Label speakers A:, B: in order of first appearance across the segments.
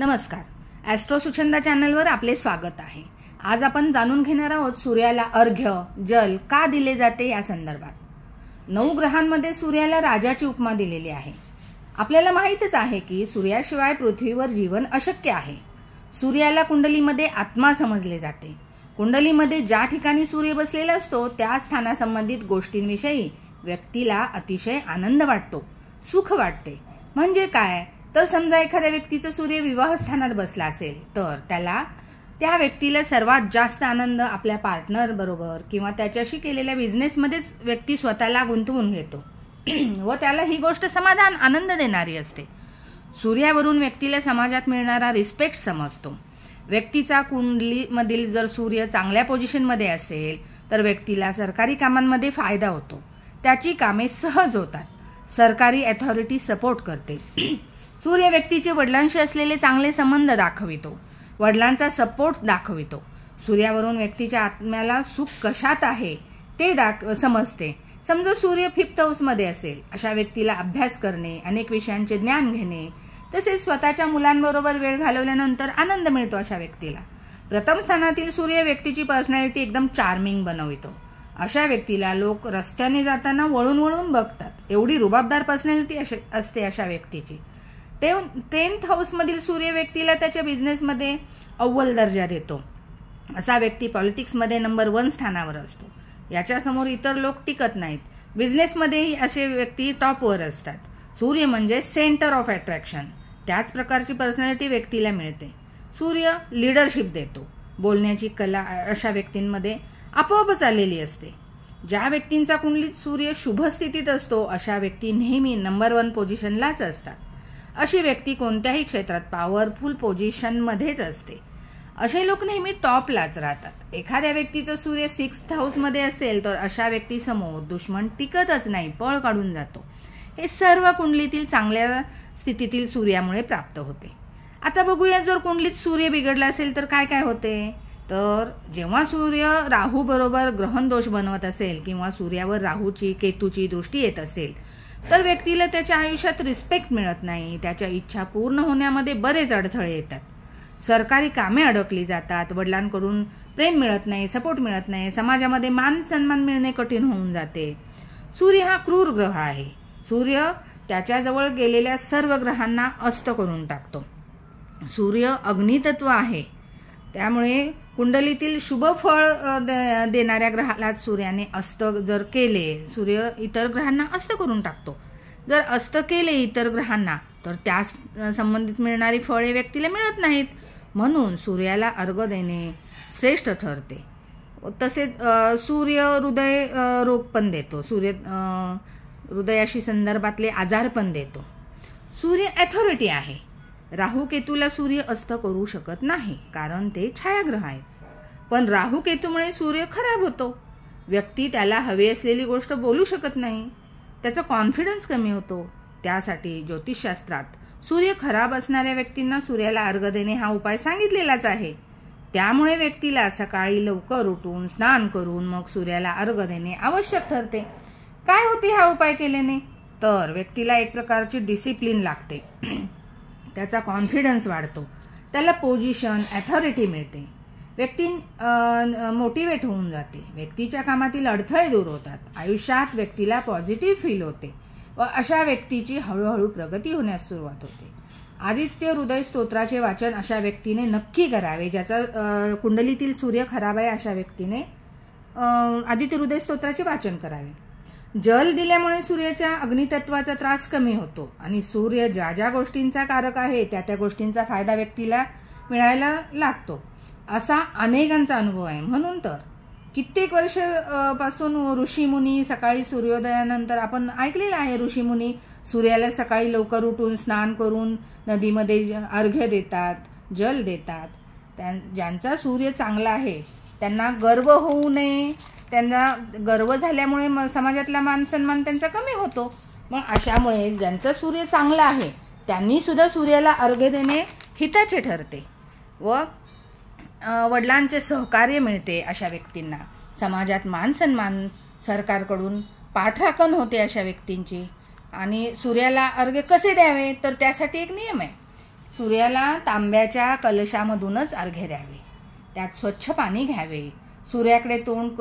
A: नमस्कार. ॲस्ट्रो सुचंदा चॅनलवर आपले स्वागत आहे. आज आपण जाणून घेणार आहोत सूर्याला अर्घ्य जल का दिले जाते या संदर्भात. 9 ग्रहांमध्ये सूर्याला राजाची उपमा दिलेली आहे. आपल्याला माहितच आहे की सूर्याशिवाय पृथ्वीवर जीवन अशक्य आहे. सूर्याला कुंडलीमध्ये आत्मा समजले जाते. कुंडलीमध्ये ज्या ठिकाणी सूर्य बसलेला असतो त्या स्थानासंबंधित गोष्टींविषयी व्यक्तीला अतिशय आनंद वाटतो, सुख वाटते. म्हणजे काय तर समजा एखाद्या व्यक्तीचा सूर्य विवाह स्थानात बसला असेल तर त्या व्यक्तीला सर्वात जास्त आनंद आपल्या पार्टनर बरोबर किंवा त्याच्याशी केलेल्या बिझनेसमध्येच व्यक्ती स्वतःला गुंतवून घेतो व त्याला ही गोष्ट समाधान आनंद देणारी असते. सूर्यावरून व्यक्तीला समाजात मिळणारा रिस्पेक्ट समजतो. व्यक्तीचा कुंडलीमधील जर सूर्य चांगल्या पोझिशनमध्ये असेल तर व्यक्तीला सरकारी कामांमध्ये फायदा होतो. त्याची कामे सहज होतात. सरकारी अथॉरिटी सपोर्ट करते. सूर्य व्यक्तीचे वडिलांशी असलेले चांगले संबंध दाखवितो. वडिलांचा सपोर्ट दाखवितो. सूर्यावरून व्यक्तीच्या आत्म्याला सुख कशात आहे ते समजते. समजा सूर्य 5th हाऊसमध्ये असेल अशा व्यक्तीला अभ्यास करणे, अनेक विषयांचे ज्ञान घेणे तसेच स्वतःच्या मुलांबरोबर वेळ घालवल्यानंतर आनंद मिळतो. अशा व्यक्तीला प्रथम स्थानातील सूर्य व्यक्तीची पर्सनॅलिटी एकदम चार्मिंग बनवितो. अशा व्यक्तीला लोक रस्त्याने जाताना वळून वळून बघतात. एवढी रुबाबदार पर्सनॅलिटी असते अशा व्यक्तीची. 10th हाऊसमधील सूर्य व्यक्तीला त्याच्या बिझनेसमध्ये अव्वल दर्जा देतो. असा व्यक्ती पॉलिटिक्समध्ये नंबर 1 स्थानावर असतो. याच्यासमोर इतर लोक टिकत नाहीत. बिझनेसमध्येही असे व्यक्ती टॉपवर असतात. सूर्य म्हणजे सेंटर ऑफ अट्रॅक्शन. त्याच प्रकारची पर्सनॅलिटी व्यक्तीला मिळते. सूर्य लिडरशिप देतो. बोलण्याची कला अशा व्यक्तींमध्ये आपोआपच आलेली असते. ज्या व्यक्तींचा कुंडलीत सूर्य शुभ स्थितीत असतो अशा व्यक्ती नेहमी नंबर 1 पोझिशनलाच असतात. अशी व्यक्ती कोणत्याही क्षेत्रात पॉवरफुल पोझिशनमध्येच असते. असे लोक नेहमी टॉपलाच राहतात. एखाद्या व्यक्तीचा सूर्य 6th हाऊसमध्ये असेल तर अशा व्यक्तीसमोर दुश्मन टिकतच नाही, पळ काढून जातो. हे सर्व कुंडलीतील चांगल्या स्थितीतील सूर्यामुळे प्राप्त होते. आता बघूया जर कुंडलीत सूर्य बिघडला असेल तर काय काय होते. तर जेव्हा सूर्य राहू बरोबर ग्रहण दोष बनवत असेल किंवा सूर्यावर राहूची केतूची दृष्टी येत असेल तर व्यक्तीला त्याच्या आयुष्यात रिस्पेक्ट मिळत नाही. त्याच्या इच्छा पूर्ण होण्यामध्ये बरेच अडथळे येतात. सरकारी कामे अडकली जातात. वडिलांकडून प्रेम मिळत नाही, सपोर्ट मिळत नाही. समाजामध्ये मान सन्मान मिळणे कठीण होऊन जाते. सूर्य हा क्रूर ग्रह आहे. सूर्य त्याच्याजवळ गेलेल्या सर्व ग्रहांना अस्त करून टाकतो. सूर्य अग्नितत्व आहे. त्यामुळे कुंडलीतील शुभ फळ देणाऱ्या ग्रहाला सूर्याने अस्त जर केले, सूर्य इतर ग्रहांना अस्त करून टाकतो. जर अस्त केले इतर ग्रहांना तर त्यास संबंधित मिळणारी फळे व्यक्तीला मिळत नाहीत. म्हणून सूर्याला अर्घ्य देणे श्रेष्ठ ठरते. तसेच सूर्य हृदय रोग पण देतो. सूर्य हृदयाशी संदर्भातले आजार पण देतो. सूर्य अथॉरिटी आहे. राहू केतूला सूर्य अस्त करू शकत नाही कारण ते छायाग्रह आहेत. पण राहू केतूमुळे सूर्य खराब होतो. व्यक्ती त्याला हवी असलेली गोष्ट बोलू शकत नाही. त्याचा कॉन्फिडन्स कमी होतो. त्यासाठी ज्योतिषशास्त्रात सूर्य खराब असणाऱ्या व्यक्तींना सूर्याला अर्घ्य देणे हा उपाय सांगितलेलाच आहे. त्यामुळे व्यक्तीला सकाळी लवकर उठून स्नान करून मग सूर्याला अर्घ्य देणे आवश्यक ठरते. काय होते हा उपाय केल्याने तर व्यक्तीला एक प्रकारची डिसिप्लिन लागते. त्याचा कॉन्फिडन्स वाढतो. त्याला पोझिशन अथॉरिटी मिळते. व्यक्ती मोटिवेट होऊन जाते. व्यक्तीच्या कामातील अडथळे दूर होतात. आयुष्यात व्यक्तीला पॉझिटिव्ह फील होते व अशा व्यक्तीची हळूहळू प्रगती होण्यास सुरुवात होते. आदित्य हृदय स्तोत्राचे वाचन अशा व्यक्तीने नक्की करावे. ज्याचा कुंडलीतील सूर्य खराब आहे अशा व्यक्तीने आदित्य हृदय स्तोत्राचे वाचन करावे. जल दिल्यामुळे सूर्याच्या अग्नितत्वाचा त्रास कमी होतो आणि सूर्य ज्या ज्या गोष्टींचा कारक आहे त्या गोष्टींचा फायदा व्यक्तीला मिळायला लागतो. असा अनेकांचा अनुभव आहे. म्हणून तर कित्येक वर्ष पासून ऋषीमुनी सकाळी सूर्योदयानंतर आपण ऐकलेलं आहे. ऋषीमुनी सूर्याला सकाळी लवकर उठून स्नान करून नदीमध्ये अर्घ्य देतात, जल देतात. ज्यांचा सूर्य चांगला आहे त्यांना गर्व होऊ नये. त्यांना गर्व झाल्यामुळे समाजातला मान सन्मान त्यांचा कमी होतो. मग अशामुळे ज्यांचा सूर्य चांगला आहे त्यांनी सुद्धा सूर्याला अर्घ्य देणे हिताचे ठरते व वडिलांचे सहकार्य मिळते. अशा व्यक्तींना समाजात मान सन्मान, सरकारकडून पाठराखण होते अशा व्यक्तींची. आणि सूर्याला अर्घ्य कसे द्यावे तर त्यासाठी एक नियम आहे. सूर्याला तांब्याच्या कलशामधूनच अर्घ्य द्यावे, त्यात स्वच्छ पाणी घ्यावे, सूर्याकडे तोंड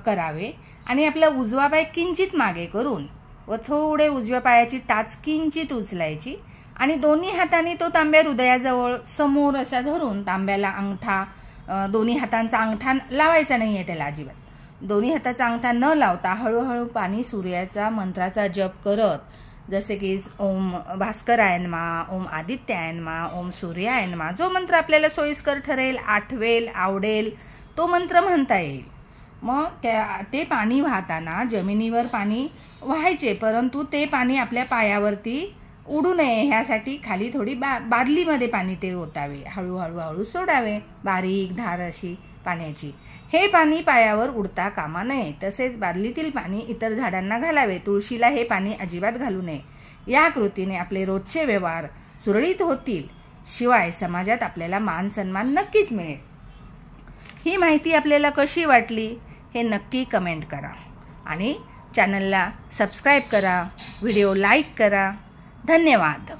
A: करावे आणि आपला उजवा पाय किंचित मागे करून व थोडे उजव्या पायाची टाच किंचित उचलायची आणि दोन्ही हातांनी तो तांब्या हृदयाजवळ समोर असा धरून तांब्याला अंगठा, दोन्ही हातांचा अंगठा लावायचा नाही आहे त्याला अजिबात. दोन्ही हाताचा अंगठा न लावता हळूहळू पाणी सूर्याचा मंत्राचा जप करत, जसे की ओम भास्कराय नमः, ओम आदित्याय नमः, ओम सूर्याय नमः, जो मंत्र आपल्याला सोयीस्कर ठरेल, आठवेल, आवडेल तो मंत्र म्हणता येईल. मग ते पाणी वाहताना जमिनीवर पाणी वाहायचे, परंतु ते पाणी आपल्या पायावरती उडू नये ह्यासाठी खाली थोडी बादलीमध्ये पाणी ते ओतावे, हळूहळू हळू सोडावे, बारीक धार अशी पाण्याची. हे पाणी पायावर उडता कामा नये. तसेच बादलीतील पाणी इतर झाडांना घालावे, तुळशीला हे पाणी अजिबात घालू नये. या कृतीने आपले रोजचे व्यवहार सुरळीत होतील, शिवाय समाजात आपल्याला मान सन्मान नक्कीच मिळेल. ही माहिती आपल्याला कशी वाटली हे नक्की कमेंट करा आणि चॅनलला सबस्क्राईब करा, व्हिडिओ लाईक करा. धन्यवाद.